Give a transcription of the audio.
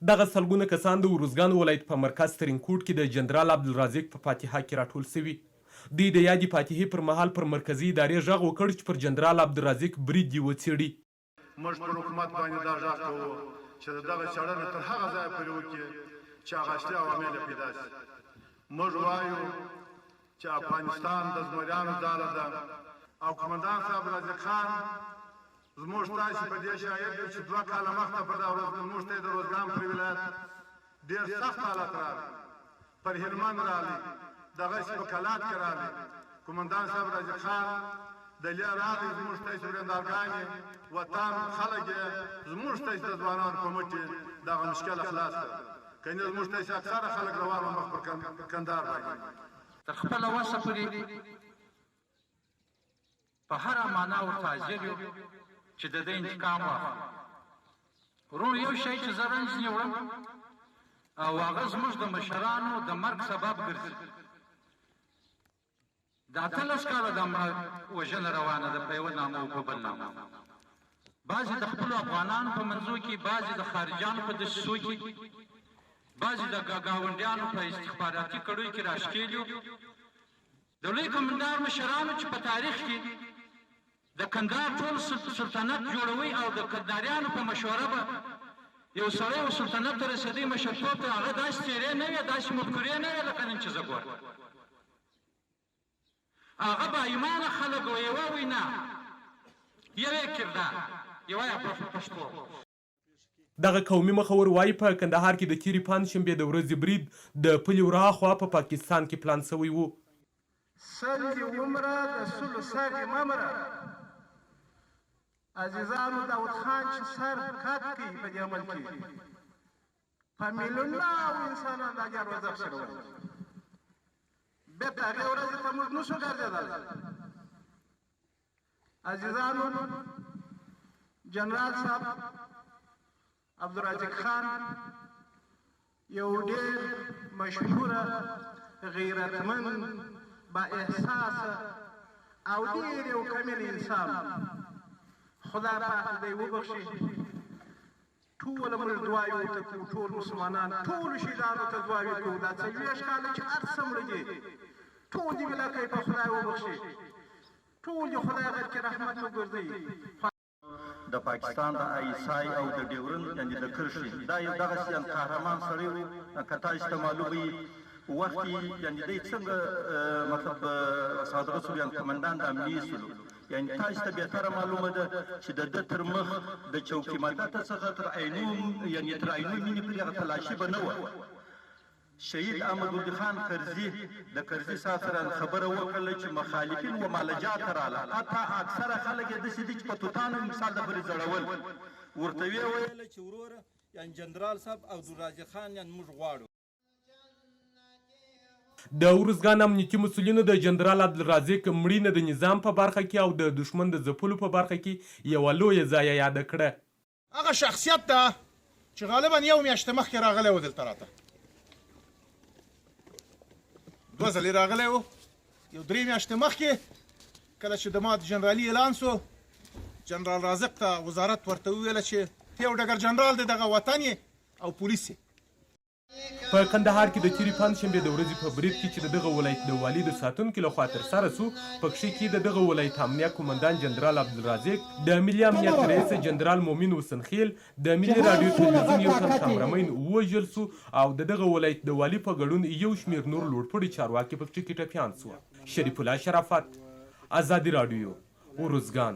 دغه سلګونه کسان د ارزګان ولایت په مرکز ترینکوټ کې د جنرال عبدالرازق په فاتحه کې راټول سوي. دوی د یادې فاتحې پر مهال پر مرکزي ادارې غږ وکړ چې پر جنرال عبدالرازق برید دې وڅېړي. موږ پر حکومت باندې دا غږ کوو چې دغه څېړنه تر هغه ځایه پورې وکړي چې هغه اصلي عوامل پیدا شي. موږ وایو چې افغانستان د زمریانو ځاله ده او قومندان صاحب رازق خان زموږ تاسې په دې شاهد یو چې 2 کاله مخکې په دا ورځ موږ ته د روزګان پر ولایت ډېر سخت حالت راغی. پر هلمند راغلی، دغسې په کلات کې راغلی. قومندان صاحب رازق خان دلیا راغی، زموږ ته چې وریندارګانې وطن خلک یې زموږ ته د ځوانانو په مټ دغه مشکل خلاص کړ. که نه زموږ ته اکثره خلک روان وو مخ پر کندهار باندې. تر خپله وسه پورې په هره معنا ورته حاضر یو چې د ده انتقام واخلو. ورونو یو شی چې زه رنځ نه وړم او هغه زموږ د مشرانو د مرګ سبب ګرځي. د 18 کاله د وژنه روانه ده په یوه نامه او په بل نامه. بعضې د خپلو افغانانو په منځو کې، بعضې د خارجیانو په دسیسو کې، بعضې د ګاونډیانو په استخباراتي کړیو کې راښکېل یو. د لوی قومندان مشرانو چې په تاریخ کې د کندهار ټول سلطنت جوړوي او د کندهاریانو په مشوره به یو سړی و سلطنت ته رسېدی مشرتوب ته، هغه داسې څېرې نه وې، داسې مفکورې نه وې لکه نن چې زه ګورم. هغه با ایمانه خلک و، یوه وینا، یوې کردار، یوه یې پښتو. دغه قومي مخور وایي په کندهار کې د تېرې پنجشنبې د ورځې برید د پلي ورهاخوا په پاکستان کې پلان سوی و. سل دې ومره د سلو سر دې مه مره. عزیزانو داود خان چې سر کټ کوي په دې عمل کې په میلیونونه انسانان دا جار وضب سره وایي. بېرته هغې ورځې ته موږ نشو ګرځېدلی. عزیزانو، جنرال صاحب عبدالرازق خان یو ډېر مشهوره، غیرتمند، با احساسه او ډېر یو کامل انسان. خدای پاک دې وبخښي. ټوله موږ دعاوې ورته کوو، ټول مسلمانان ټولو شهیدانو ته دعاوې کوو. دا 40 کاله چې هر څه مړه دي ټول دې ملا کوي په خدای وبخښي. ټول دې خدای غږ کې رحمت وګرځوي. د پاکستان د آیسای او د ډیورند یعنې د کرښې دا یو دغسې قهرمان سړی و. که تاسو ته معلوم وي وخت یې یعنې دی څنګه مطلب صادقه سولو یعنې قمندان د امنیې سولو. یعنې تاسو ته بهتره معلومه ده چې د ده تر مخ د چوکي مدته څخه تر عینو مینې پورې هغه تلاشي به نه وه. شهید احمدولي خان کرزي د کرزي صاحب سره خبره وکړله چې مخالفین و مالجات راله. حتی اکثره خلک یې داسې دي چې په توتانو مثال د پورې زړول. ورته ویې ویله چې وروره یعنې جنرال صاحب عبدالرازق خان یعنې موږ غواړو. د ارزګان امنیتي مسؤلینو د جنرال عبدالرازق مړینه د نظام په برخه کې او د دښمن د ځپلو په برخه کې یوه لویه ضایعه یاده کړه. هغه شخصیت ده چې غالبا یو میاشت مخکې راغلی و دلته راته، 2 ځلې راغلی و. یو 3 میاشتې مخکې کله چې د ما د جنرالي اعلان سو، جنرال رازق ته وزارت ورته وویله چې ته یو ډګر جنرال دی، دغه وطن یې او پولیس یې. په کندهار کې د تېرې پنجشنبې د ورځې په برید کې چې د دغه ولایت د والي د ساتونکي لخوا ترسره سو، په کښې کې د دغه ولایت امنیه قومندان جنرال عبدالرازق، د ملي امنیت رئیس جنرال مومن وسنخیل، د ملي راډیو تلویزیون یو تن کامرمین ووژل سو او د دغه ولایت د والي په ګډون یو شمېر نور لوړپوړي چارواکي په کښې کې ټپیان سوه. شریف الله شرافت، ازادي راډیو، ارزګان.